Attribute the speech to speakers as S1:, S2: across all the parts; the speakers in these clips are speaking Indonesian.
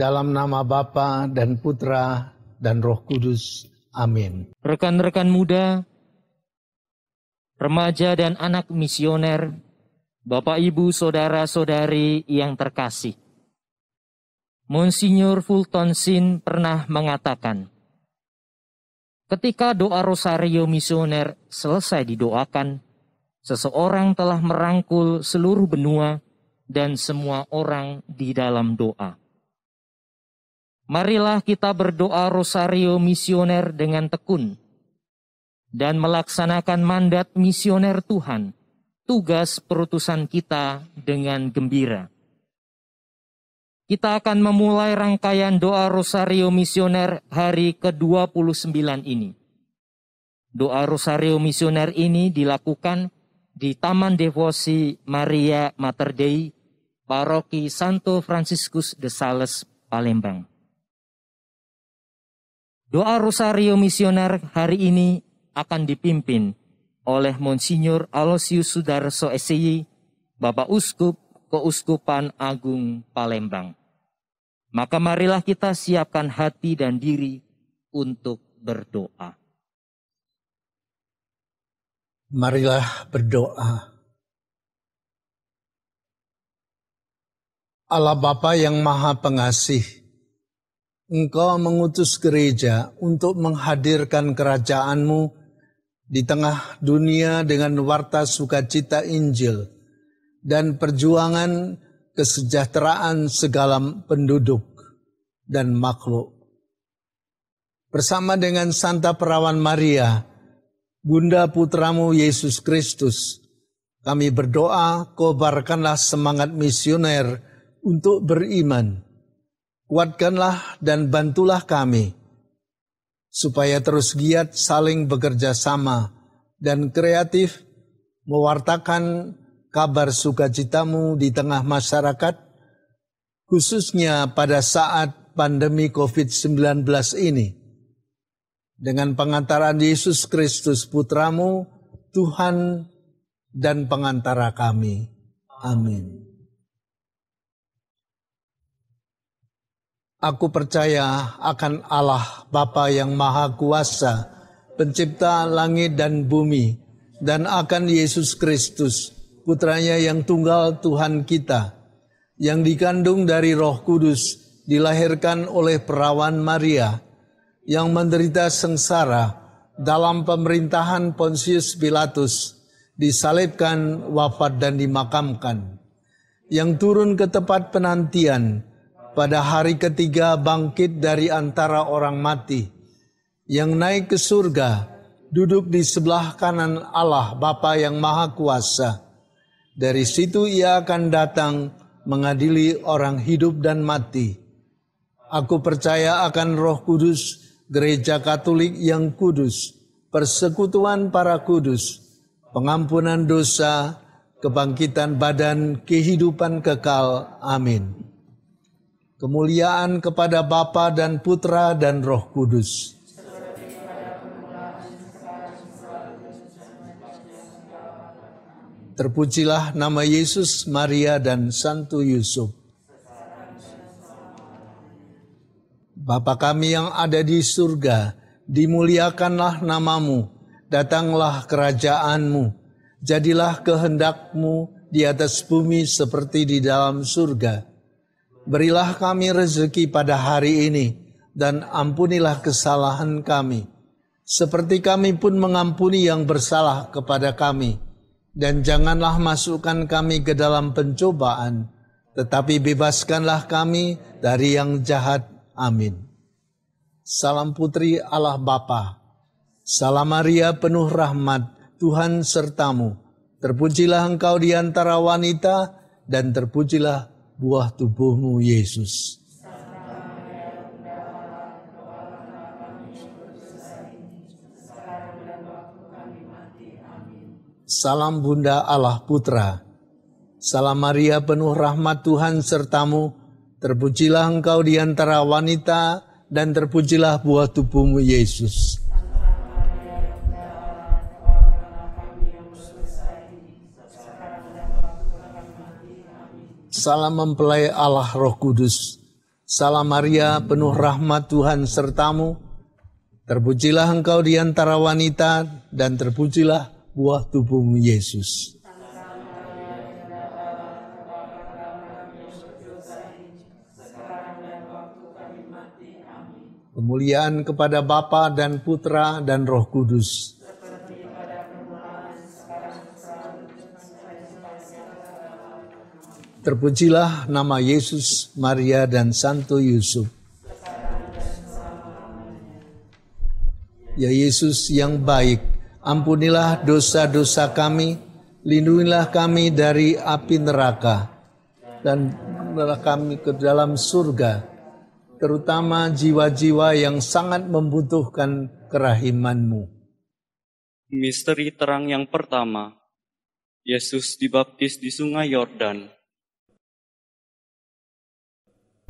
S1: Dalam nama Bapa dan Putra dan Roh Kudus. Amin.
S2: Rekan-rekan muda, remaja dan anak misioner, Bapak, Ibu, Saudara-saudari yang terkasih. Monsinyur Fulton Sheen pernah mengatakan, ketika doa rosario misioner selesai didoakan, seseorang telah merangkul seluruh benua dan semua orang di dalam doa. Marilah kita berdoa rosario misioner dengan tekun dan melaksanakan mandat misioner Tuhan, tugas perutusan kita dengan gembira. Kita akan memulai rangkaian doa rosario misioner hari ke-29 ini. Doa rosario misioner ini dilakukan di Taman Devosi Maria Mater Dei, Paroki Santo Franciscus de Sales, Palembang. Doa rosario misioner hari ini akan dipimpin oleh Monsinyur Aloysius Sudarso SCY, Bapak Uskup Keuskupan Agung Palembang. Maka marilah kita siapkan hati dan diri untuk berdoa.
S1: Marilah berdoa. Allah Bapa yang Maha Pengasih, Engkau mengutus gereja untuk menghadirkan kerajaan-Mu di tengah dunia dengan warta sukacita Injil dan perjuangan kesejahteraan segala penduduk dan makhluk. Bersama dengan Santa Perawan Maria, Bunda Putramu Yesus Kristus, kami berdoa, kobarkanlah semangat misioner untuk beriman. Kuatkanlah dan bantulah kami, supaya terus giat saling bekerja sama dan kreatif mewartakan kabar sukacitamu di tengah masyarakat, khususnya pada saat pandemi COVID-19 ini. Dengan pengantaran Yesus Kristus Putramu, Tuhan dan pengantara kami. Amin. Aku percaya akan Allah Bapa yang Maha Kuasa, pencipta langit dan bumi, dan akan Yesus Kristus, Putranya yang tunggal Tuhan kita, yang dikandung dari Roh Kudus, dilahirkan oleh perawan Maria, yang menderita sengsara dalam pemerintahan Pontius Pilatus, disalibkan, wafat dan dimakamkan, yang turun ke tempat penantian, pada hari ketiga bangkit dari antara orang mati, yang naik ke surga, duduk di sebelah kanan Allah Bapa yang Maha Kuasa. Dari situ ia akan datang mengadili orang hidup dan mati. Aku percaya akan Roh Kudus, Gereja Katolik yang kudus, persekutuan para kudus, pengampunan dosa, kebangkitan badan, kehidupan kekal. Amin. Kemuliaan kepada Bapa dan Putra dan Roh Kudus. Terpujilah nama Yesus, Maria, dan Santo Yusuf. Bapa kami yang ada di surga, dimuliakanlah namamu, datanglah kerajaanmu, jadilah kehendak-Mu di atas bumi seperti di dalam surga. Berilah kami rezeki pada hari ini, dan ampunilah kesalahan kami, seperti kami pun mengampuni yang bersalah kepada kami. Dan janganlah masukkan kami ke dalam pencobaan, tetapi bebaskanlah kami dari yang jahat. Amin. Salam Putri Allah Bapa, salam Maria penuh rahmat, Tuhan sertamu. Terpujilah engkau di antara wanita, dan terpujilah buah tubuhmu Yesus. Salam Bunda Allah Putra, salam Maria penuh rahmat Tuhan sertamu, terpujilah engkau di antara wanita, dan terpujilah buah tubuhmu Yesus. Salam mempelai Allah Roh Kudus, Salam Maria, penuh rahmat Tuhan sertamu. Terpujilah engkau di antara wanita, dan terpujilah buah tubuhmu Yesus. Kemuliaan kepada Bapa dan Putra dan Roh Kudus. Terpujilah nama Yesus, Maria, dan Santo Yusuf. Ya Yesus yang baik, ampunilah dosa-dosa kami, lindungilah kami dari api neraka, dan bawa kami ke dalam surga, terutama jiwa-jiwa yang sangat membutuhkan kerahiman-Mu.
S3: Misteri terang yang pertama, Yesus dibaptis di Sungai Yordan.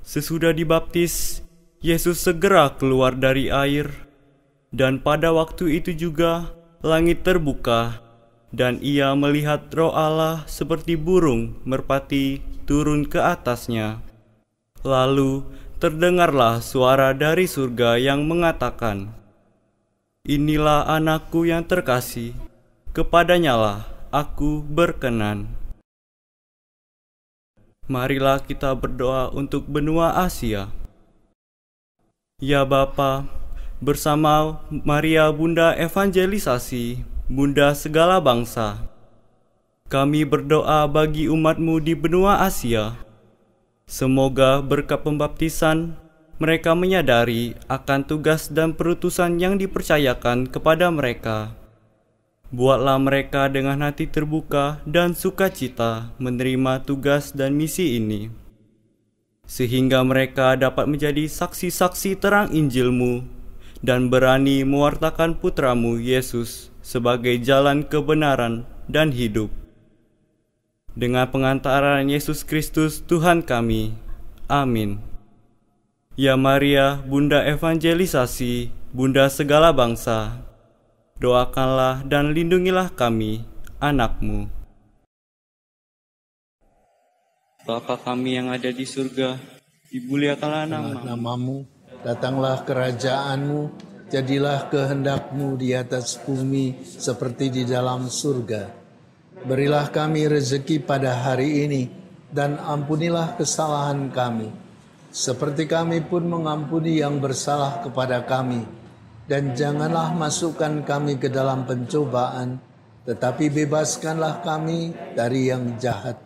S3: Sesudah dibaptis, Yesus segera keluar dari air, dan pada waktu itu juga langit terbuka, dan ia melihat Roh Allah seperti burung merpati turun ke atasnya. Lalu terdengarlah suara dari surga yang mengatakan, "Inilah anakku yang terkasih, kepadanyalah aku berkenan." Marilah kita berdoa untuk benua Asia. Ya Bapa, bersama Maria Bunda Evangelisasi, Bunda segala bangsa, kami berdoa bagi umat-Mu di benua Asia. Semoga berkat pembaptisan, mereka menyadari akan tugas dan perutusan yang dipercayakan kepada mereka. Buatlah mereka dengan hati terbuka dan sukacita menerima tugas dan misi ini, sehingga mereka dapat menjadi saksi-saksi terang Injil-Mu dan berani mewartakan Putra-Mu Yesus sebagai jalan kebenaran dan hidup. Dengan pengantaran Yesus Kristus Tuhan kami. Amin. Ya Maria, Bunda Evangelisasi, Bunda segala bangsa, doakanlah dan lindungilah kami, anak-Mu. Bapa kami yang ada di surga, dimuliakanlah
S1: Namamu, datanglah kerajaan-Mu, jadilah kehendak-Mu di atas bumi seperti di dalam surga. Berilah kami rezeki pada hari ini, dan ampunilah kesalahan kami, seperti kami pun mengampuni yang bersalah kepada kami. Dan janganlah masukkan kami ke dalam pencobaan, tetapi bebaskanlah kami dari yang jahat.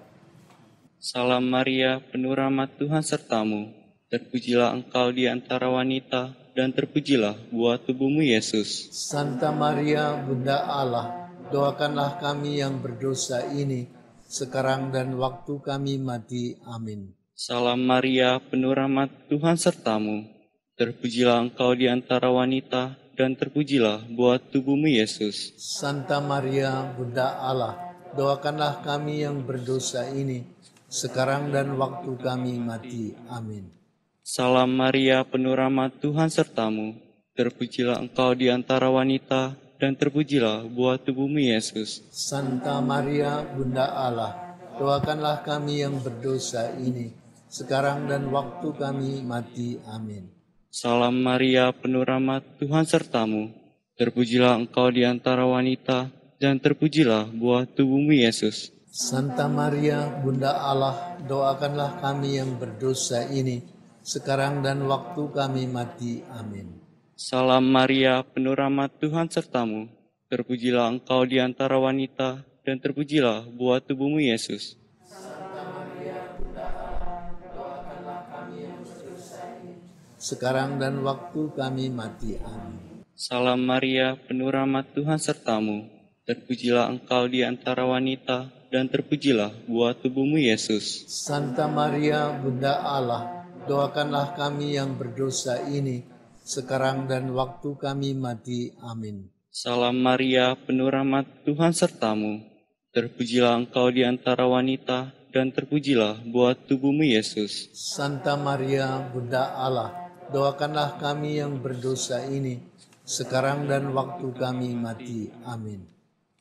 S3: Salam Maria, penuh rahmat Tuhan sertamu. Terpujilah engkau di antara wanita, dan terpujilah buah tubuhmu Yesus.
S1: Santa Maria, Bunda Allah, doakanlah kami yang berdosa ini, sekarang dan waktu kami mati. Amin.
S3: Salam Maria, penuh rahmat Tuhan sertamu. Terpujilah engkau di antara wanita, dan terpujilah buah tubuhmu Yesus.
S1: Santa Maria, Bunda Allah, doakanlah kami yang berdosa ini, sekarang dan waktu kami mati. Amin.
S3: Salam Maria, penuh rahmat Tuhan sertamu. Terpujilah engkau di antara wanita, dan terpujilah buah tubuhmu Yesus.
S1: Santa Maria, Bunda Allah, doakanlah kami yang berdosa ini, sekarang dan waktu kami mati. Amin.
S3: Salam Maria, penuh rahmat Tuhan sertamu. Terpujilah engkau di antara wanita, dan terpujilah buah tubuhmu Yesus.
S1: Santa Maria, Bunda Allah, doakanlah kami yang berdosa ini, sekarang dan waktu kami mati. Amin.
S3: Salam Maria, penuh rahmat Tuhan sertamu. Terpujilah engkau di antara wanita, dan terpujilah buah tubuhmu Yesus.
S1: Santa Maria, Bunda Allah, doakanlah kami yang berdosa ini, sekarang dan waktu kami mati. Amin.
S3: Salam Maria, penuh rahmat Tuhan sertamu. Terpujilah engkau di antara wanita, dan terpujilah buah tubuhmu Yesus.
S1: Santa Maria, Bunda Allah, doakanlah kami yang berdosa ini, sekarang dan waktu kami mati. Amin.
S3: Salam Maria, penuh rahmat Tuhan sertamu. Terpujilah engkau di antara wanita, dan terpujilah buah tubuhmu Yesus.
S1: Santa Maria, Bunda Allah, doakanlah kami yang berdosa ini, sekarang dan waktu kami mati. Amin.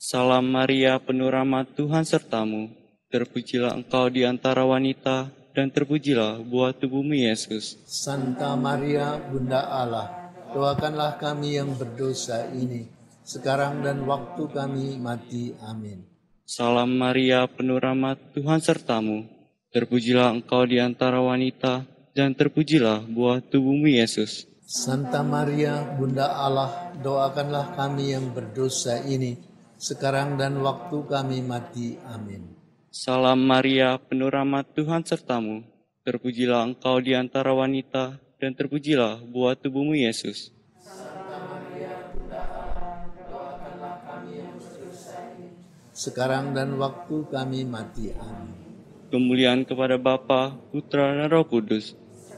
S3: Salam Maria, penuh rahmat Tuhan sertamu. Terpujilah engkau di antara wanita, dan terpujilah buah tubuhmu Yesus.
S1: Santa Maria, Bunda Allah, doakanlah kami yang berdosa ini, sekarang dan waktu kami mati. Amin.
S3: Salam Maria, penuh rahmat, Tuhan sertamu. Terpujilah engkau di antara wanita, dan terpujilah buah tubuhmu Yesus.
S1: Santa Maria, Bunda Allah, doakanlah kami yang berdosa ini, sekarang dan waktu kami mati. Amin.
S3: Salam Maria, penuh rahmat, Tuhan sertamu. Terpujilah engkau di antara wanita, dan terpujilah buah tubuhmu Yesus.
S1: Sekarang dan waktu kami mati. Amin.
S3: Kemuliaan kepada Bapa, Putra, dan Roh Kudus.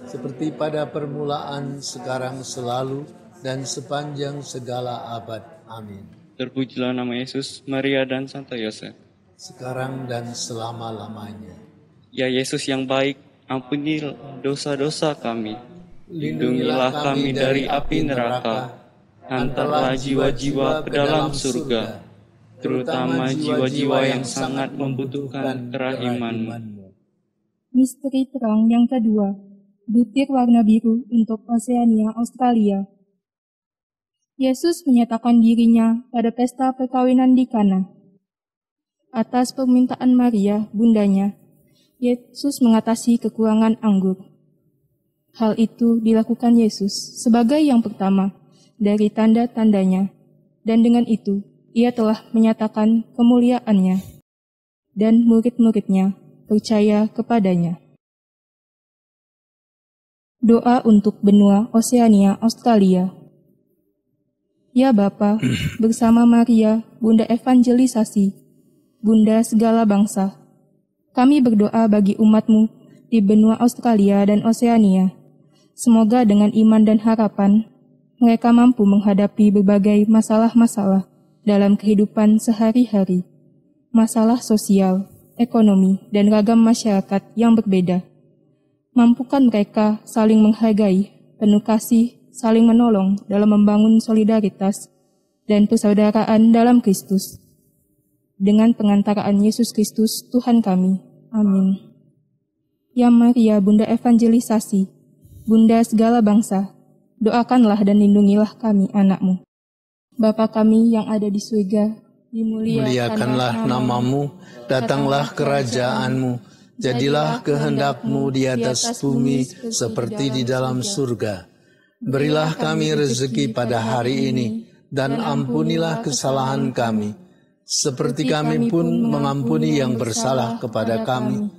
S1: Seperti pada permulaan, sekarang, selalu, dan sepanjang segala abad. Amin.
S3: Terpujilah nama Yesus, Maria, dan Santa Yosef.
S1: Sekarang dan selama-lamanya.
S3: Ya Yesus yang baik, ampunilah dosa-dosa kami. Lindungilah kami dari api neraka. Hantarlah jiwa-jiwa ke dalam surga, terutama jiwa-jiwa yang sangat membutuhkan kerahiman-Mu.
S4: Misteri terang yang kedua, butir warna biru untuk Oseania, Australia. Yesus menyatakan dirinya pada pesta perkawinan di Kana. Atas permintaan Maria, bundanya, Yesus mengatasi kekurangan anggur. Hal itu dilakukan Yesus sebagai yang pertama dari tanda-tandanya, dan dengan itu ia telah menyatakan kemuliaannya, dan murid-muridnya percaya kepadanya. Doa untuk benua Oseania, Australia. Ya Bapa, bersama Maria, Bunda Evangelisasi, Bunda segala bangsa, kami berdoa bagi umat-Mu di benua Australia dan Oseania. Semoga dengan iman dan harapan, mereka mampu menghadapi berbagai masalah-masalah dalam kehidupan sehari-hari, masalah sosial, ekonomi, dan ragam masyarakat yang berbeda. Mampukan mereka saling menghargai, penuh kasih, saling menolong dalam membangun solidaritas dan persaudaraan dalam Kristus. Dengan pengantaraan Yesus Kristus, Tuhan kami. Amin. Ya Maria, Bunda Evangelisasi, Bunda segala bangsa, doakanlah dan lindungilah kami, anak-Mu. Bapa kami yang ada di surga,
S1: dimuliakanlah nama-Mu, datanglah kerajaan-Mu, jadilah kehendak-Mu di atas bumi seperti di dalam surga. Berilah kami rezeki pada hari ini, dan ampunilah kesalahan kami, seperti kami pun mengampuni yang bersalah kepada kami.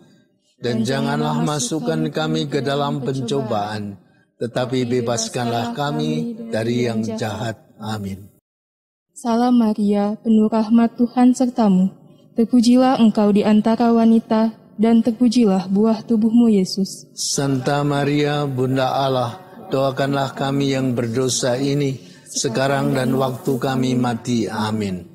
S1: Dan janganlah masukkan kami ke dalam pencobaan, tetapi bebaskanlah kami dari yang jahat. Amin.
S4: Salam Maria, penuh rahmat Tuhan sertamu. Terpujilah engkau di antara wanita, dan terpujilah buah tubuhmu Yesus.
S1: Santa Maria, Bunda Allah, doakanlah kami yang berdosa ini, sekarang dan waktu kami mati. Amin.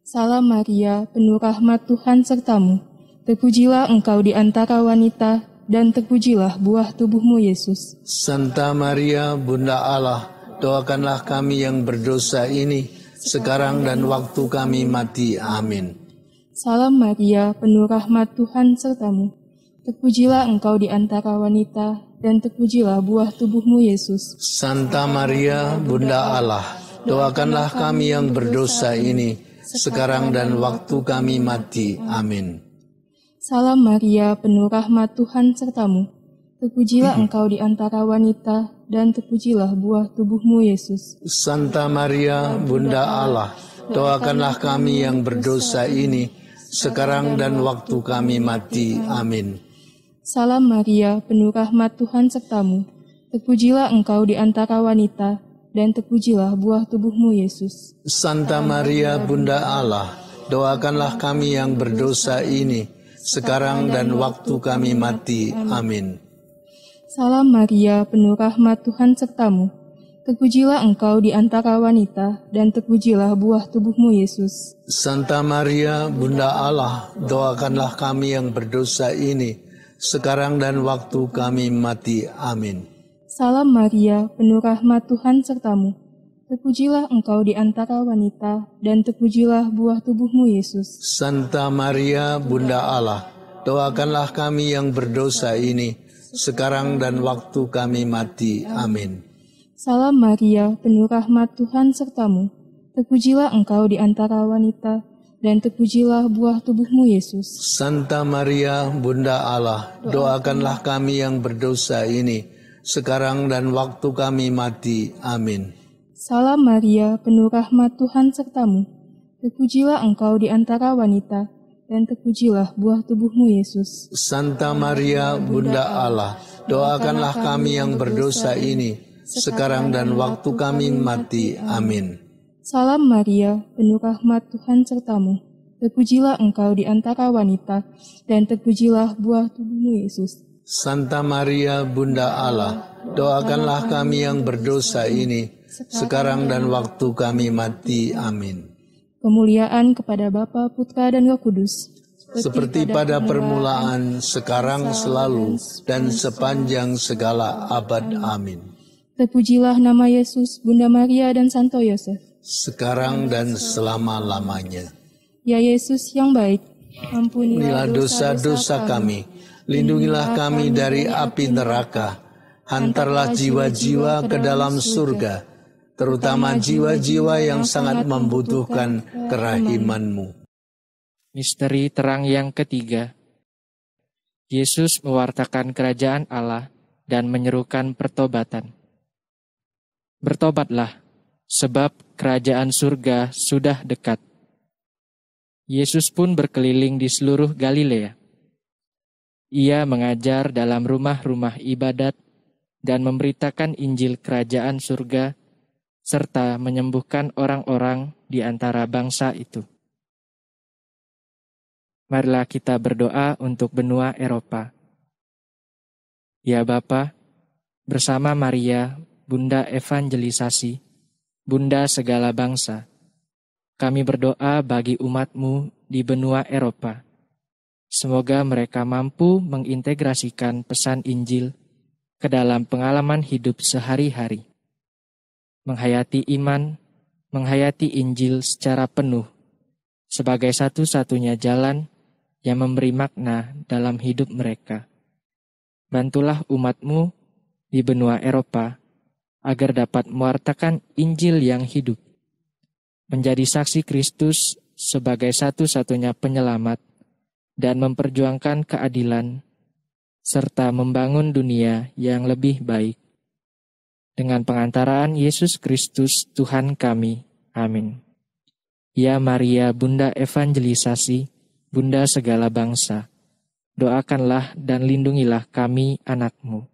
S4: Salam Maria, penuh rahmat Tuhan sertamu. Terpujilah engkau di antara wanita, dan terpujilah buah tubuhmu Yesus.
S1: Santa Maria, Bunda Allah, doakanlah kami yang berdosa ini, sekarang dan waktu kami mati. Amin.
S4: Salam Maria, penuh rahmat Tuhan sertamu. Terpujilah engkau di antara wanita, dan terpujilah buah tubuhmu Yesus.
S1: Santa Maria, Bunda Allah, doakanlah kami yang berdosa ini, sekarang dan waktu kami mati. Amin.
S4: Salam Maria, penuh rahmat Tuhan sertamu. Terpujilah engkau di antara wanita, dan terpujilah buah tubuhmu Yesus.
S1: Santa Maria, Bunda Allah, doakanlah kami yang berdosa ini, sekarang dan waktu kami mati. Amin.
S4: Salam Maria, penuh rahmat Tuhan sertamu. Terpujilah engkau di antara wanita, dan terpujilah buah tubuhmu Yesus.
S1: Santa Maria, Bunda Allah, doakanlah kami yang berdosa ini, sekarang dan waktu kami mati. Amin.
S4: Salam Maria, penuh rahmat Tuhan sertamu. Terpujilah engkau di antara wanita, dan terpujilah buah tubuhmu Yesus.
S1: Santa Maria, Bunda Allah, doakanlah kami yang berdosa ini, sekarang dan waktu kami mati. Amin.
S4: Salam Maria, penuh rahmat Tuhan sertamu. Terpujilah engkau di antara wanita, dan terpujilah buah tubuhmu Yesus.
S1: Santa Maria, Bunda Allah, doakanlah kami yang berdosa ini, sekarang dan waktu kami mati. Amin.
S4: Salam Maria, penuh rahmat, Tuhan sertamu. Terpujilah engkau di antara wanita, dan terpujilah buah tubuhmu, Yesus.
S1: Santa Maria, Bunda Allah, doakanlah kami yang berdosa ini, sekarang dan waktu kami mati. Amin.
S4: Salam Maria, penuh rahmat, Tuhan sertamu. Terpujilah engkau di antara wanita, dan terpujilah buah tubuhmu, Yesus.
S1: Santa Maria, Bunda Allah, doakanlah kami yang berdosa ini, sekarang dan waktu kami mati. Amin.
S4: Salam Maria, penuh rahmat, Tuhan sertamu. Terpujilah engkau di antara wanita, dan terpujilah buah tubuhmu, Yesus.
S1: Santa Maria, Bunda Allah, doakanlah kami yang berdosa ini, sekarang dan waktu kami mati. Amin.
S4: Kemuliaan kepada Bapa, Putra, dan Roh Kudus.
S1: Seperti pada permulaan, sekarang, selalu, dan sepanjang segala abad. Amin.
S4: Terpujilah nama Yesus, Bunda Maria, dan Santo Yosef.
S1: Sekarang dan selama-lamanya.
S4: Ya Yesus yang baik, ampunilah
S1: Inilah dosa-dosa kami, lindungilah kami dari api neraka, hantarlah jiwa-jiwa ke dalam surga, terutama jiwa-jiwa yang sangat membutuhkan kerahiman-Mu.
S5: Misteri terang yang ketiga. Yesus mewartakan kerajaan Allah dan menyerukan pertobatan. Bertobatlah, sebab kerajaan surga sudah dekat. Yesus pun berkeliling di seluruh Galilea. Ia mengajar dalam rumah-rumah ibadat dan memberitakan Injil kerajaan surga, serta menyembuhkan orang-orang di antara bangsa itu. Marilah kita berdoa untuk benua Eropa. Ya Bapa, bersama Maria, Bunda Evangelisasi, Bunda segala bangsa, kami berdoa bagi umat-Mu di benua Eropa. Semoga mereka mampu mengintegrasikan pesan Injil ke dalam pengalaman hidup sehari-hari. Menghayati iman, menghayati Injil secara penuh, sebagai satu-satunya jalan yang memberi makna dalam hidup mereka. Bantulah umat-Mu di benua Eropa, agar dapat mewartakan Injil yang hidup, menjadi saksi Kristus sebagai satu-satunya penyelamat, dan memperjuangkan keadilan, serta membangun dunia yang lebih baik. Dengan pengantaraan Yesus Kristus Tuhan kami. Amin. Ya Maria, Bunda Evangelisasi, Bunda segala bangsa, doakanlah dan lindungilah kami anak-Mu.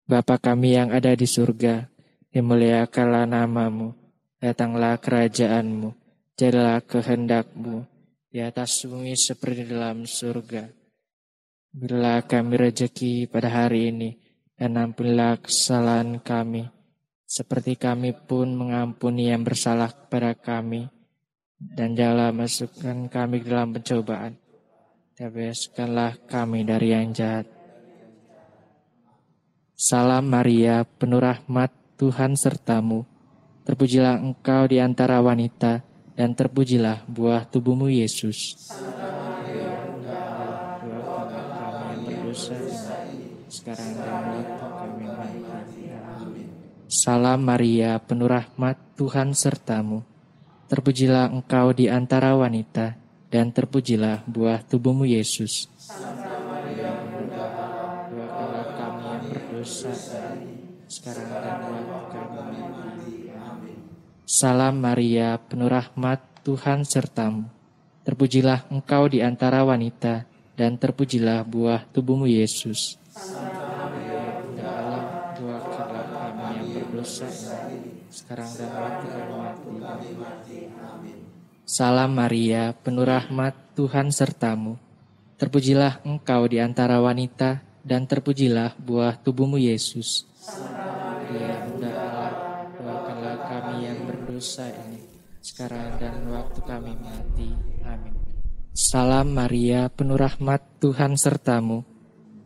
S5: Bapa kami yang ada di surga, dimuliakanlah nama-Mu, datanglah kerajaan-Mu, jadilah kehendak-Mu, di atas bumi seperti dalam surga. Berilah kami rejeki pada hari ini, dan ampunilah kesalahan kami, seperti kami pun mengampuni yang bersalah kepada kami. Dan janganlah masukkan kami ke dalam pencobaan, tapi bebaskanlah kami dari yang jahat. Salam Maria, penuh rahmat, Tuhan sertamu. Terpujilah engkau di antara wanita, dan terpujilah buah tubuhmu, Yesus. Santa Maria, Bunda Allah, doakanlah kami yang berdosa ini, sekarang dan waktu kami mati. Amin. Salam Maria, penuh rahmat, Tuhan sertamu. Terpujilah engkau di antara wanita, dan terpujilah buah tubuhmu, Yesus. Santa Maria, Bunda Allah, doakanlah kami yang berdosa ini, sekarang dan waktu kami mati. Amin. Salam Maria, penuh rahmat, Tuhan sertamu. Terpujilah engkau di antara wanita, dan terpujilah buah tubuhmu, Yesus. Santa Maria, Bunda Allah, doakanlah kami yang berdosa ini, sekarang dan waktu kami mati. Amin. Salam Maria, penuh rahmat, Tuhan sertamu. Terpujilah engkau di antara wanita, dan terpujilah buah tubuhmu, Yesus. Santa Maria, Bunda Allah, doakanlah kami yang berdosa ini, sekarang dan waktu kami mati. Amin. Salam Maria, penuh rahmat, Tuhan sertamu.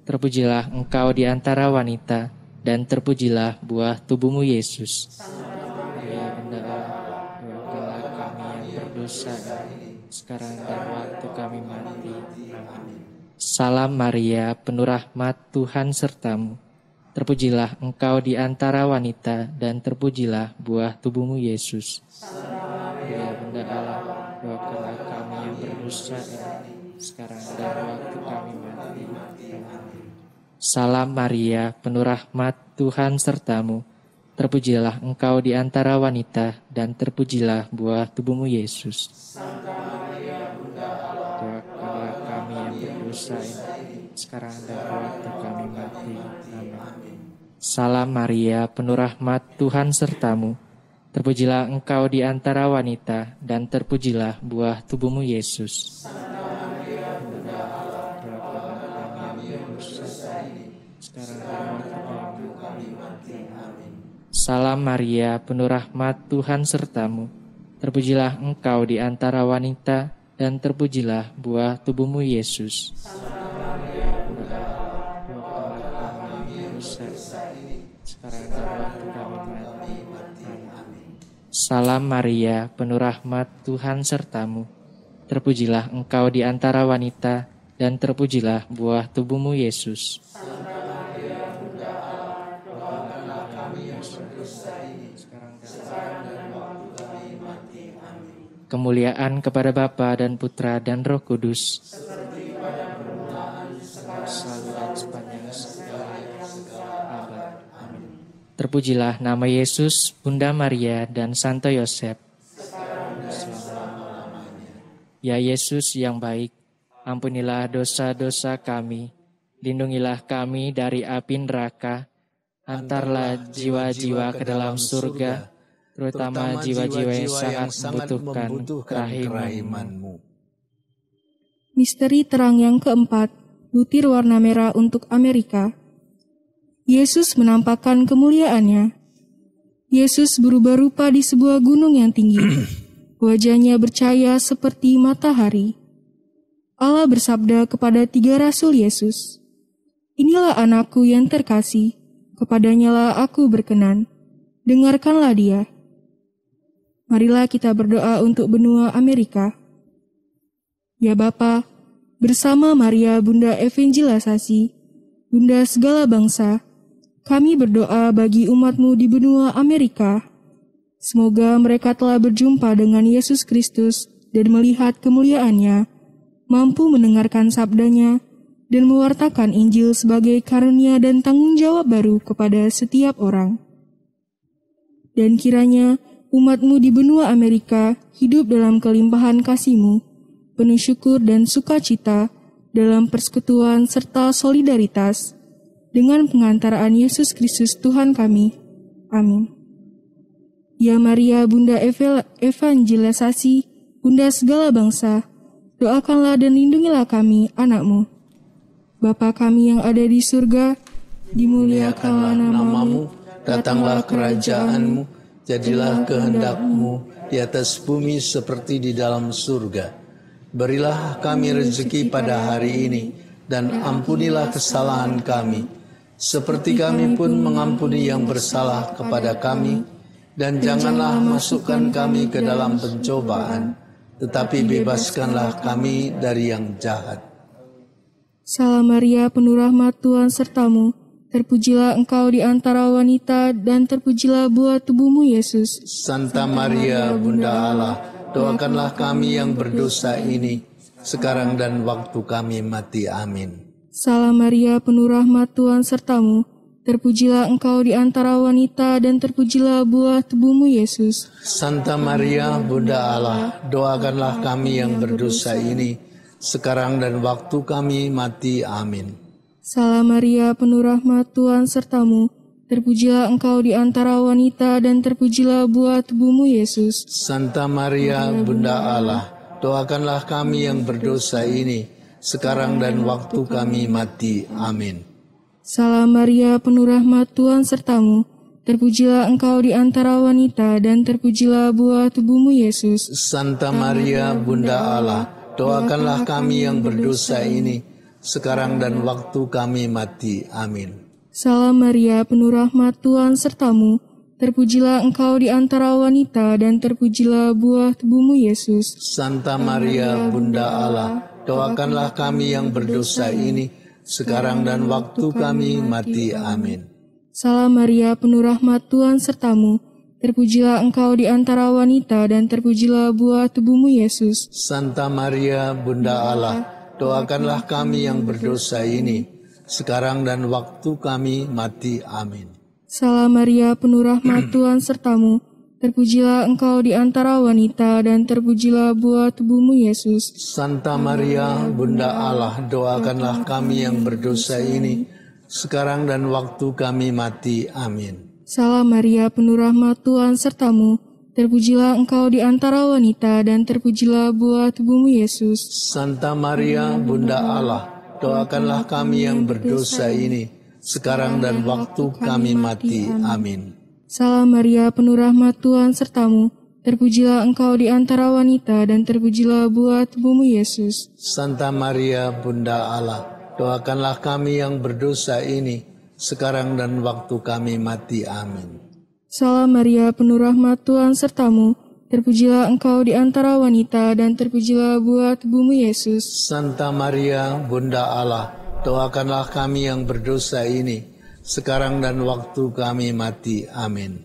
S5: Terpujilah engkau di antara wanita, dan terpujilah buah tubuhmu, Yesus. Santa Maria, Bunda Allah, doakanlah kami yang berdosa ini, sekarang dan waktu kami mati. Amin. Salam Maria, penuh rahmat, Tuhan sertamu. Terpujilah engkau di antara wanita, dan terpujilah buah tubuhmu Yesus. Ya Bunda Allah, doakanlah kami yang berdosa ini, sekarang dan waktu kami mati. Amin. Salam Maria, penuh rahmat, Tuhan sertamu. Terpujilah engkau di antara wanita, dan terpujilah buah tubuhmu Yesus. Doakanlah kami yang berdosa ini, sekarang dan waktu kami mati. Amin. Salam Maria, penuh rahmat, Tuhan sertamu. Terpujilah engkau di antara wanita, dan terpujilah buah tubuhmu Yesus. Salam Maria, penuh rahmat, Tuhan sertamu. Terpujilah engkau di antara wanita, dan terpujilah buah tubuhmu Yesus. Salam Maria, penuh rahmat, Tuhan sertamu. Terpujilah engkau di antara wanita, dan terpujilah buah tubuhmu Yesus. Kemuliaan kepada Bapa dan Putra dan Roh Kudus. Selalu dan sepanjang segala abad. Terpujilah nama Yesus, Bunda Maria, dan Santo Yosef. Ya Yesus yang baik, ampunilah dosa-dosa kami, lindungilah kami dari api neraka, antarlah jiwa-jiwa ke dalam surga, terutama jiwa-jiwa yang sangat membutuhkan kerahiman-Mu.
S4: Misteri terang yang keempat, butir warna merah untuk Amerika. Yesus menampakkan kemuliaannya. Yesus berubah rupa di sebuah gunung yang tinggi. Wajahnya bercahaya seperti matahari. Allah bersabda kepada 3 rasul Yesus, "Inilah anakku yang terkasih, kepadanyalah aku berkenan. Dengarkanlah dia." Marilah kita berdoa untuk benua Amerika. Ya Bapa, bersama Maria Bunda Evangelisasi, Bunda segala bangsa, kami berdoa bagi umat-Mu di benua Amerika. Semoga mereka telah berjumpa dengan Yesus Kristus dan melihat kemuliaan-Nya, mampu mendengarkan sabda-Nya, dan mewartakan Injil sebagai karunia dan tanggung jawab baru kepada setiap orang. Dan kiranya umat-Mu di benua Amerika hidup dalam kelimpahan kasih-Mu, penuh syukur dan sukacita dalam persekutuan serta solidaritas dengan pengantaraan Yesus Kristus Tuhan kami. Amin. Ya Maria, Bunda Evangelisasi, Bunda segala bangsa, doakanlah dan lindungilah kami, anak-Mu. Bapa kami yang ada di surga, dimuliakanlah nama-Mu, datanglah kerajaan-Mu, jadilah kehendak-Mu di atas bumi seperti di dalam surga. Berilah kami rezeki pada hari ini, dan ampunilah kesalahan kami, seperti kami pun mengampuni yang bersalah kepada kami. Dan janganlah masukkan kami ke dalam pencobaan, tetapi bebaskanlah kami dari yang jahat. Salam Maria, penuh rahmat, Tuhan sertamu. Terpujilah engkau di antara wanita, dan terpujilah buah tubuhmu Yesus.
S1: Santa Maria, Bunda Allah, doakanlah kami yang berdosa ini, sekarang dan waktu kami mati. Amin.
S4: Salam Maria, penuh rahmat, Tuhan sertamu. Terpujilah engkau di antara wanita, dan terpujilah buah tubuhmu Yesus.
S1: Santa Maria, Bunda Allah, doakanlah kami yang berdosa ini, sekarang dan waktu kami mati. Amin.
S4: Salam Maria, penuh rahmat, Tuhan sertamu. Terpujilah engkau di antara wanita, dan terpujilah buah tubuhmu Yesus.
S1: Santa Maria, Bunda Allah, doakanlah kami yang berdosa ini, sekarang dan waktu kami mati. Amin.
S4: Salam Maria, penuh rahmat, Tuhan sertamu. Terpujilah engkau di antara wanita, dan terpujilah buah tubuhmu Yesus.
S1: Santa Maria, Bunda Allah, doakanlah kami yang berdosa ini, sekarang dan waktu kami mati. Amin.
S4: Salam Maria, penuh rahmat, Tuhan sertamu. Terpujilah engkau di antara wanita, dan terpujilah buah tubuhmu Yesus.
S1: Santa Maria, Bunda Allah, doakanlah kami yang berdosa ini, sekarang dan waktu kami mati. Amin.
S4: Salam Maria, penuh rahmat, Tuhan sertamu. Terpujilah engkau di antara wanita, dan terpujilah buah tubuhmu, Yesus.
S1: Santa Maria, Bunda Allah, doakanlah kami yang berdosa ini, sekarang dan waktu kami mati. Amin.
S4: Salam Maria, penuh rahmat, Tuhan sertamu. Terpujilah engkau di antara wanita, dan terpujilah buah tubuhmu, Yesus.
S1: Santa Maria, Bunda Allah, doakanlah kami yang berdosa ini, sekarang dan waktu kami mati. Amin.
S4: Salam Maria, penuh rahmat, Tuhan sertamu. Terpujilah engkau di antara wanita, dan terpujilah buah tubuhmu, Yesus.
S1: Santa Maria, Bunda Allah, doakanlah kami yang berdosa ini, sekarang dan waktu kami mati. Amin.
S4: Salam Maria, penuh rahmat, Tuhan sertamu. Terpujilah engkau di antara wanita, dan terpujilah buah tubuhmu, Yesus.
S1: Santa Maria, Bunda Allah, doakanlah kami yang berdosa ini, sekarang dan waktu kami mati. Amin.
S4: Salam Maria, penuh rahmat, Tuhan sertamu. Terpujilah engkau di antara wanita, dan terpujilah buah tubuhmu, Yesus.
S1: Santa Maria, Bunda Allah, doakanlah kami yang berdosa ini, sekarang dan waktu kami mati. Amin.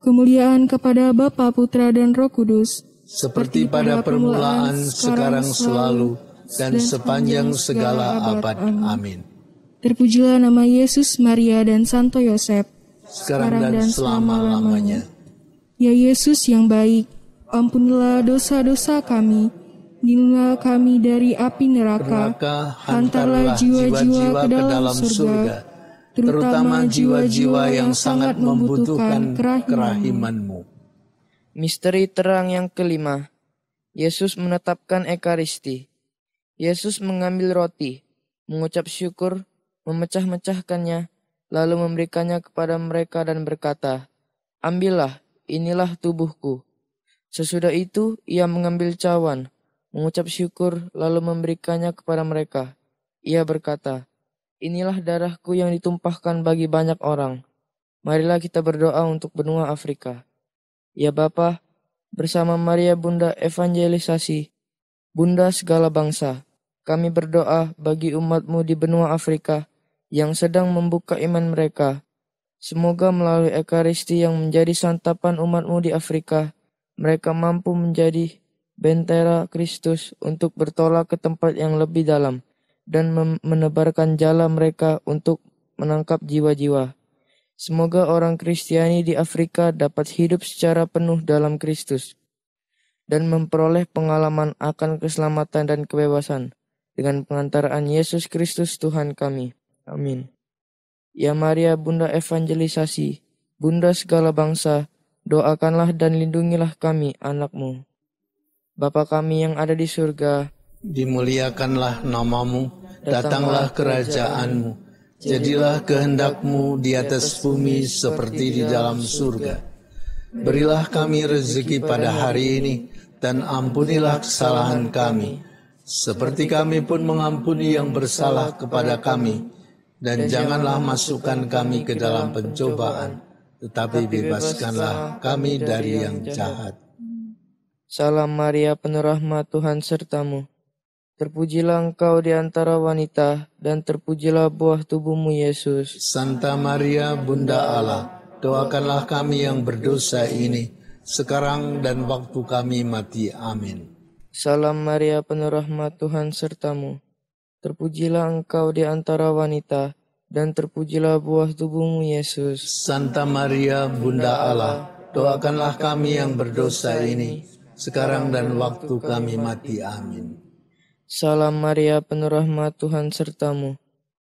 S4: Kemuliaan kepada Bapa, Putra, dan Roh Kudus,
S1: Seperti pada permulaan, sekarang, selalu, dan sepanjang segala abad. Amin.
S4: Terpujilah nama Yesus, Maria, dan Santo Yosef,
S1: Sekarang dan selama-lamanya.
S4: Ya Yesus yang baik, ampunilah dosa-dosa kami, lindungilah kami dari api neraka, hantarlah jiwa-jiwa ke dalam surga, terutama jiwa-jiwa yang sangat membutuhkan kerahiman-Mu.
S6: Misteri terang yang kelima, Yesus menetapkan Ekaristi. Yesus mengambil roti, mengucap syukur, memecah-mecahkannya, lalu memberikannya kepada mereka dan berkata, "Ambillah, inilah tubuhku." Sesudah itu, ia mengambil cawan, mengucap syukur, lalu memberikannya kepada mereka. Ia berkata, "Inilah darahku yang ditumpahkan bagi banyak orang. Marilah kita berdoa untuk benua Afrika." Ya Bapa, bersama Maria Bunda Evangelisasi, Bunda segala bangsa, kami berdoa bagi umat-Mu di benua Afrika yang sedang membuka iman mereka. Semoga melalui Ekaristi yang menjadi santapan umat-Mu di Afrika, mereka mampu menjadi bentera Kristus untuk bertolak ke tempat yang lebih dalam dan menebarkan jala mereka untuk menangkap jiwa-jiwa. Semoga orang Kristiani di Afrika dapat hidup secara penuh dalam Kristus dan memperoleh pengalaman akan keselamatan dan kebebasan dengan pengantaraan Yesus Kristus Tuhan kami. Amin. Ya Maria, Bunda Evangelisasi, Bunda segala bangsa, doakanlah dan lindungilah kami, anak-Mu. Bapa kami yang ada di surga,
S1: Dimuliakanlah nama-Mu, datanglah kerajaan-Mu, jadilah kehendak-Mu di atas bumi seperti di dalam surga. Berilah kami rezeki pada hari ini, dan ampunilah kesalahan kami, seperti kami pun mengampuni yang bersalah kepada kami. Dan janganlah masukkan kami ke dalam pencobaan, tetapi bebaskanlah kami dari yang jahat.
S6: Salam Maria, penuh rahmat, Tuhan sertamu. Terpujilah engkau di antara wanita, dan terpujilah buah tubuhmu, Yesus.
S1: Santa Maria, Bunda Allah, doakanlah kami yang berdosa ini, sekarang dan waktu kami mati. Amin.
S6: Salam Maria, penuh rahmat, Tuhan sertamu. Terpujilah engkau di antara wanita, dan terpujilah buah tubuhmu, Yesus.
S1: Santa Maria, Bunda Allah, doakanlah kami yang berdosa ini, sekarang dan waktu kami mati. Amin.
S6: Salam Maria, penuh rahmat, Tuhan sertamu.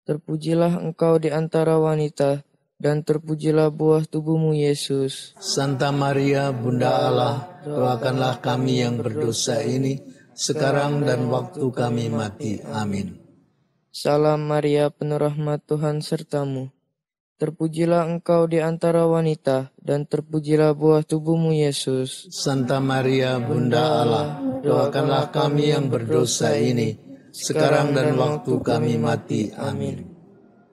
S6: Terpujilah engkau di antara wanita, dan terpujilah buah tubuhmu, Yesus.
S1: Santa Maria, Bunda Allah, doakanlah kami yang berdosa ini, sekarang dan waktu kami mati. Amin.
S6: Salam Maria, penuh rahmat, Tuhan sertamu. Terpujilah engkau di antara wanita, dan terpujilah buah tubuhmu, Yesus.
S1: Santa Maria, Bunda Allah, doakanlah kami yang berdosa ini, sekarang dan waktu kami mati. Amin.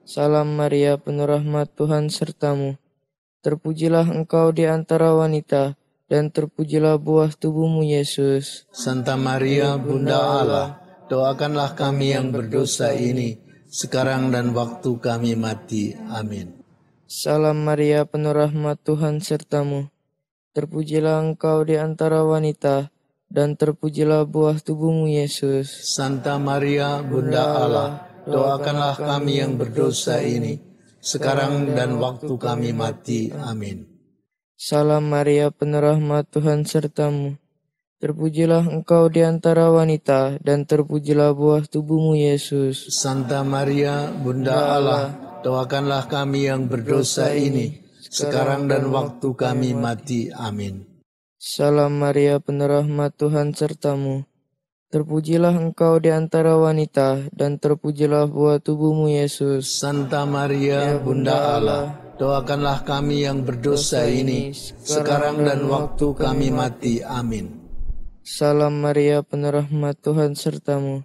S6: Salam Maria, penuh rahmat, Tuhan sertamu. Terpujilah engkau di antara wanita, dan terpujilah buah tubuhmu, Yesus.
S1: Santa Maria, Bunda Allah, doakanlah kami yang berdosa ini, sekarang dan waktu kami mati. Amin.
S6: Salam Maria, penuh rahmat, Tuhan sertamu. Terpujilah engkau di antara wanita, dan terpujilah buah tubuhmu, Yesus.
S1: Santa Maria, Bunda Allah, doakanlah kami yang berdosa ini, sekarang dan waktu kami mati. Amin.
S6: Salam Maria, penuh rahmat, Tuhan sertamu. Terpujilah engkau di antara wanita, dan terpujilah buah tubuhmu, Yesus.
S1: Santa Maria, Bunda Allah, doakanlah kami yang berdosa ini, sekarang dan waktu kami mati. Amin.
S6: Salam Maria, penuh rahmat, Tuhan sertamu. Terpujilah engkau di antara wanita, dan terpujilah buah tubuhmu, Yesus.
S1: Santa Maria, Bunda Allah, doakanlah kami yang berdosa ini, sekarang dan waktu kami mati. Amin.
S6: Salam Maria, penuh rahmat, Tuhan sertamu.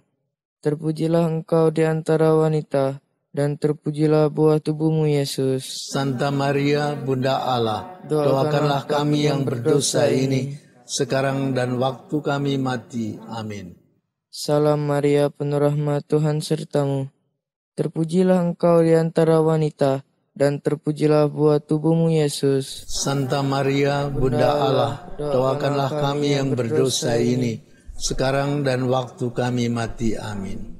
S6: Terpujilah engkau di antara wanita, dan terpujilah buah tubuhmu, Yesus.
S1: Santa Maria, Bunda Allah, doakanlah kami yang berdosa ini, sekarang dan waktu kami mati. Amin.
S6: Salam Maria, penuh rahmat, Tuhan sertamu. Terpujilah engkau di antara wanita, dan terpujilah buah tubuhmu, Yesus.
S1: Santa Maria, Bunda Allah, doakanlah kami yang berdosa ini, sekarang dan waktu kami mati. Amin.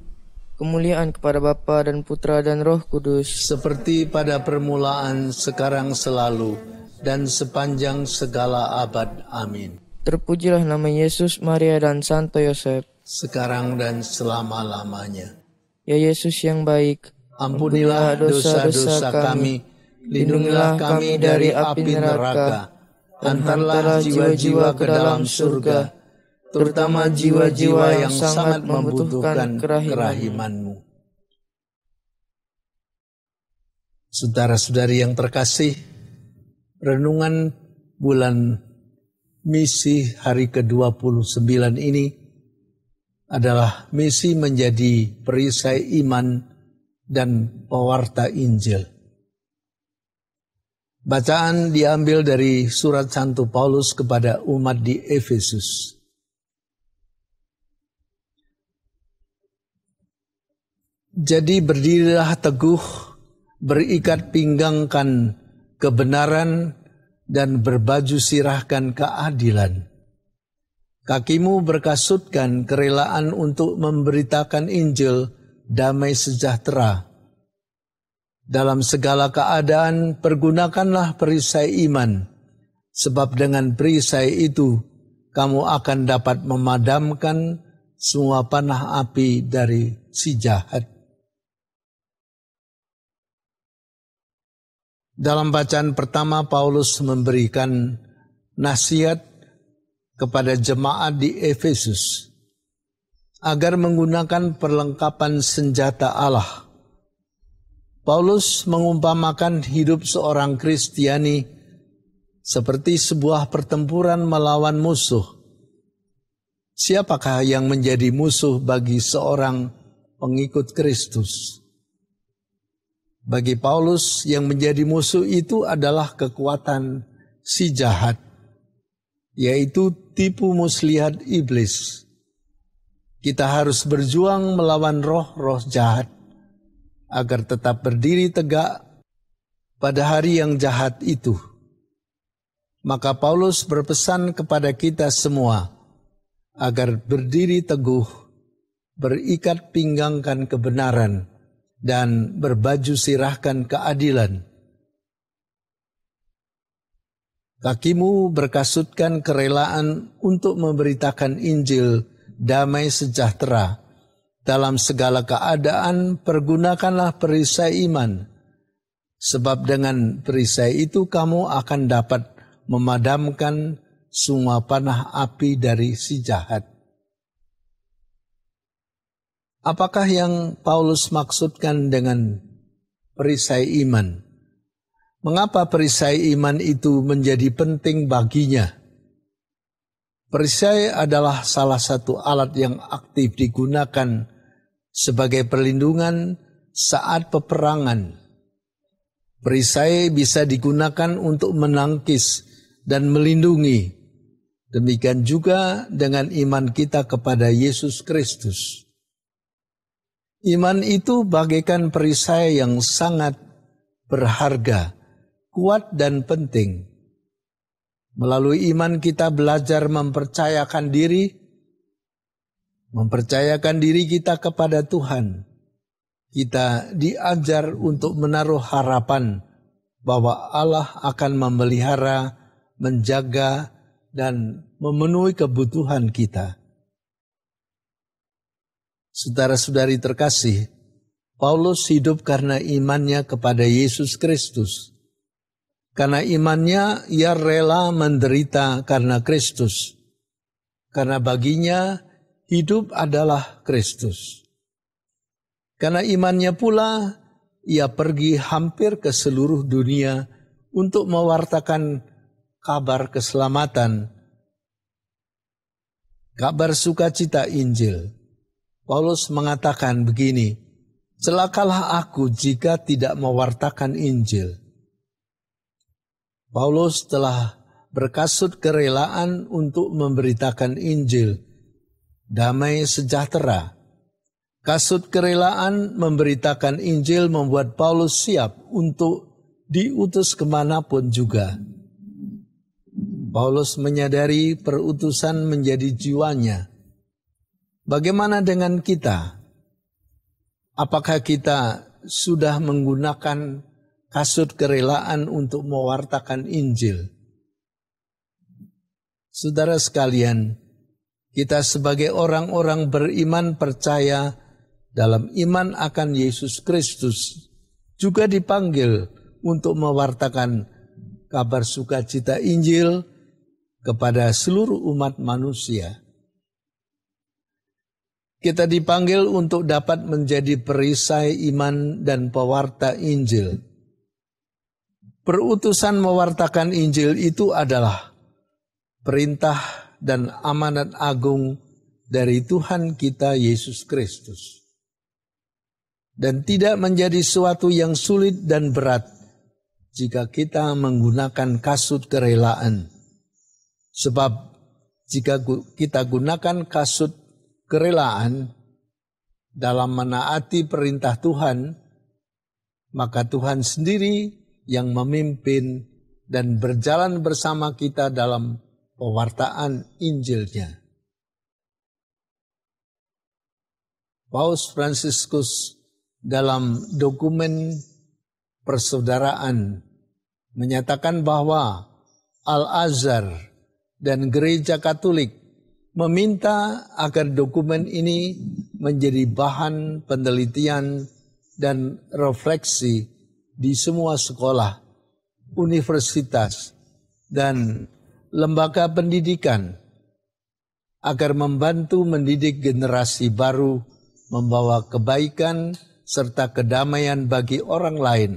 S6: Kemuliaan kepada Bapa dan Putra dan Roh Kudus,
S1: seperti pada permulaan, sekarang, selalu, dan sepanjang segala abad. Amin.
S6: Terpujilah nama Yesus, Maria, dan Santo Yosef,
S1: sekarang dan selama-lamanya.
S6: Ya Yesus yang baik,
S1: ampunilah dosa-dosa kami, lindungilah kami dari api neraka, antarlah jiwa-jiwa ke dalam surga, terutama jiwa-jiwa yang sangat membutuhkan kerahiman-Mu. Saudara-saudari yang terkasih, renungan bulan misi hari ke-29 ini adalah misi menjadi perisai iman dan pewarta Injil. Bacaan diambil dari surat Santo Paulus kepada umat di Efesus. Jadi berdirilah teguh, berikat pinggangkan kebenaran, dan berbaju sirahkan keadilan. Kakimu berkasutkan kerelaan untuk memberitakan Injil damai sejahtera. Dalam segala keadaan pergunakanlah perisai iman, sebab dengan perisai itu kamu akan dapat memadamkan semua panah api dari si jahat. Dalam bacaan pertama, Paulus memberikan nasihat kepada jemaat di Efesus agar menggunakan perlengkapan senjata Allah. Paulus mengumpamakan hidup seorang Kristiani seperti sebuah pertempuran melawan musuh. Siapakah yang menjadi musuh bagi seorang pengikut Kristus? Bagi Paulus, yang menjadi musuh itu adalah kekuatan si jahat, yaitu tipu muslihat iblis. Kita harus berjuang melawan roh-roh jahat agar tetap berdiri tegak pada hari yang jahat itu. Maka Paulus berpesan kepada kita semua agar berdiri teguh, berikat pinggangkan kebenaran, dan berbaju sirahkan keadilan. Kakimu berkasutkan kerelaan untuk memberitakan Injil damai sejahtera. Dalam segala keadaan pergunakanlah perisai iman, sebab dengan perisai itu kamu akan dapat memadamkan semua panah api dari si jahat. Apakah yang Paulus maksudkan dengan perisai iman? Mengapa perisai iman itu menjadi penting baginya? Perisai adalah salah satu alat yang aktif digunakan sebagai perlindungan saat peperangan. Perisai bisa digunakan untuk menangkis dan melindungi. Demikian juga dengan iman kita kepada Yesus Kristus. Iman itu bagaikan perisai yang sangat berharga, kuat dan penting. Melalui iman kita belajar mempercayakan diri kita kepada Tuhan. Kita diajar untuk menaruh harapan bahwa Allah akan memelihara, menjaga, dan memenuhi kebutuhan kita. Saudara-saudari terkasih, Paulus hidup karena imannya kepada Yesus Kristus. Karena imannya, ia rela menderita karena Kristus. Karena baginya, hidup adalah Kristus. Karena imannya pula, ia pergi hampir ke seluruh dunia untuk mewartakan kabar keselamatan, kabar sukacita Injil. Paulus mengatakan begini, celakalah aku jika tidak mewartakan Injil. Paulus telah berkasut kerelaan untuk memberitakan Injil, damai sejahtera. Kasut kerelaan memberitakan Injil membuat Paulus siap untuk diutus kemanapun juga. Paulus menyadari perutusan menjadi jiwanya. Bagaimana dengan kita? Apakah kita sudah menggunakan kasut kerelaan untuk mewartakan Injil? Saudara sekalian, kita sebagai orang-orang beriman percaya dalam iman akan Yesus Kristus juga dipanggil untuk mewartakan kabar sukacita Injil kepada seluruh umat manusia. Kita dipanggil untuk dapat menjadi perisai iman dan pewarta Injil. Perutusan mewartakan Injil itu adalah perintah dan amanat agung dari Tuhan kita Yesus Kristus. Dan tidak menjadi sesuatu yang sulit dan berat jika kita menggunakan kasut kerelaan. Sebab jika kita gunakan kasut kerelaan dalam menaati perintah Tuhan, maka Tuhan sendiri yang memimpin dan berjalan bersama kita dalam pewartaan Injilnya. Paus Fransiskus dalam dokumen persaudaraan menyatakan bahwa Al-Azhar dan Gereja Katolik meminta agar dokumen ini menjadi bahan penelitian dan refleksi di semua sekolah, universitas, dan lembaga pendidikan agar membantu mendidik generasi baru membawa kebaikan serta kedamaian bagi orang lain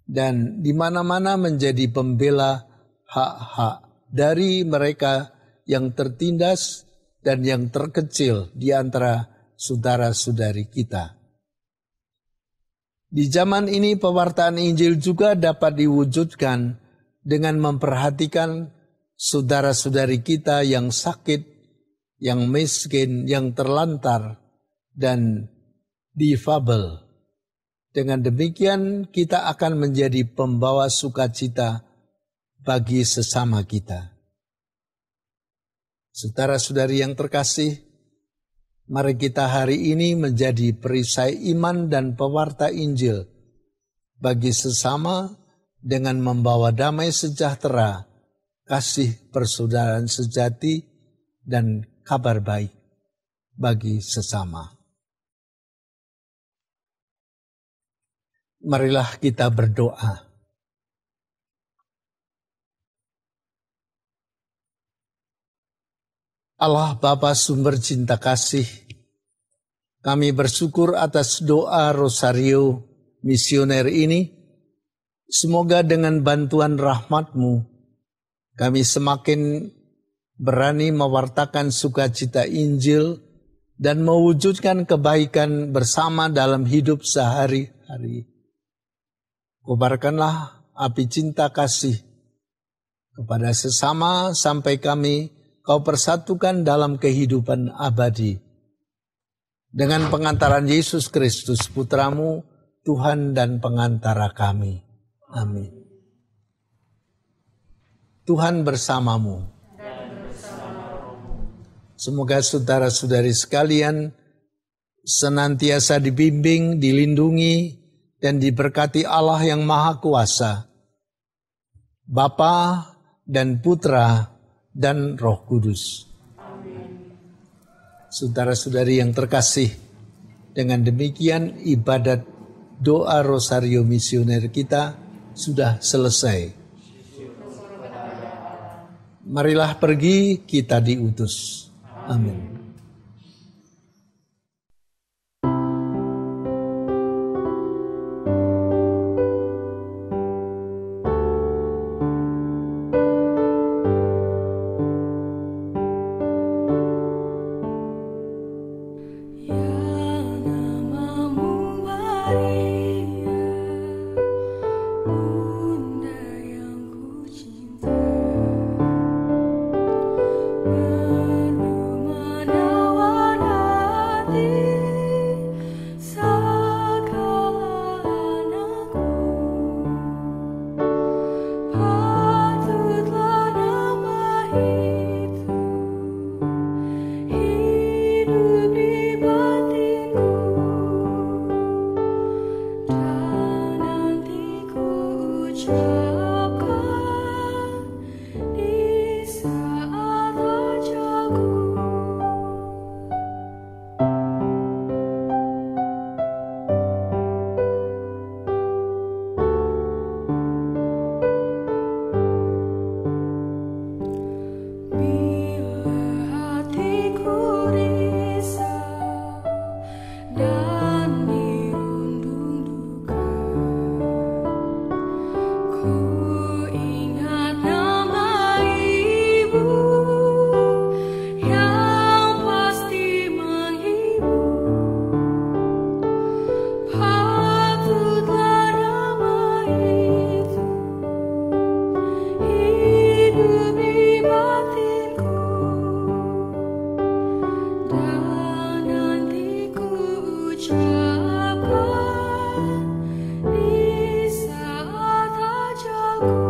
S1: dan di mana-mana menjadi pembela hak-hak dari mereka yang tertindas dan yang terkecil di antara saudara-saudari kita. Di zaman ini pewartaan Injil juga dapat diwujudkan dengan memperhatikan saudara-saudari kita yang sakit, yang miskin, yang terlantar, dan difabel. Dengan demikian kita akan menjadi pembawa sukacita bagi sesama kita. Saudara-saudari yang terkasih, mari kita hari ini menjadi perisai iman dan pewarta Injil bagi sesama dengan membawa damai sejahtera, kasih persaudaraan sejati, dan kabar baik bagi sesama. Marilah kita berdoa. Allah Bapa sumber cinta kasih, kami bersyukur atas doa Rosario misioner ini. Semoga dengan bantuan rahmat-Mu, kami semakin berani mewartakan sukacita Injil dan mewujudkan kebaikan bersama dalam hidup sehari-hari. Kobarkanlah api cinta kasih kepada sesama sampai Kau persatukan dalam kehidupan abadi. dengan pengantaran Yesus Kristus, Putramu, Tuhan dan pengantara kami. Amin. Tuhan bersamamu. Semoga saudara-saudari sekalian senantiasa dibimbing, dilindungi, dan diberkati Allah yang Maha Kuasa, Bapa dan Putra dan Roh Kudus. Saudara-saudari yang terkasih, dengan demikian ibadat doa Rosario Misioner kita sudah selesai. Marilah pergi, kita diutus. Amin.
S7: Di saat ajalku